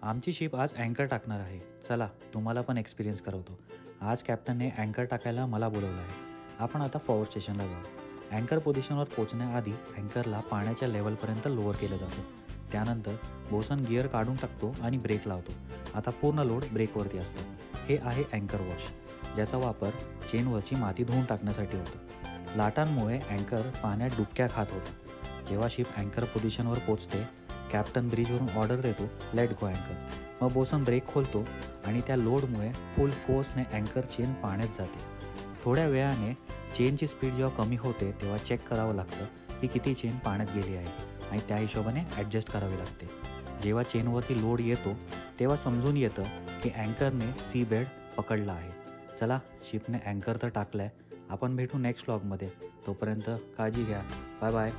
आमची शिप आज अँकर टाकणार आहे. चला तुम्हाला पण एक्सपिरियन्स करवतो. आज कॅप्टनने अँकर टाकायला मला बोलवलं आहे. आपण आता फॉरवर्ड स्टेशनला जाऊ. अँकर पोझिशनवर पोहोचण्याआधी अँकरला पाण्याच्या लेवलपर्यंत लोअर केलं जातं. त्यानंतर बोसन गिअर काढून टाकतो आणि ब्रेक लावतो. आता पूर्ण लोड ब्रेकवरती असतो. हे आहे अँकर वॉश, ज्याचा वापर चेनवरची माती धुवून टाकण्यासाठी होतो. लाटांमुळे अँकर पाण्यात डुबक्या खात होता. जेव्हा शिप अँकर पोझिशनवर पोचते, कॅप्टन ब्रिजवरून ऑर्डर देतो, लेट गो अँकर. मग बोसन ब्रेक खोलतो आणि त्या लोडमुळे फुल फोर्सने अँकर चेन पाण्यात जाते. थोड्या वेळाने चेनची स्पीड जेव्हा कमी होते तेव्हा चेक करावं लागतं की किती चेन पाण्यात गेली आहे आणि त्या हिशोबाने ॲडजस्ट करावी लागते. जेव्हा चेनवरती लोड येतो तेव्हा समजून येतं की अँकरने सी बेड पकडला आहे. चला, शिपने अँकर तर टाकला आहे. आपण भेटू नेक्स्ट व्लॉगमध्ये. तोपर्यंत काळजी घ्या. Bye bye.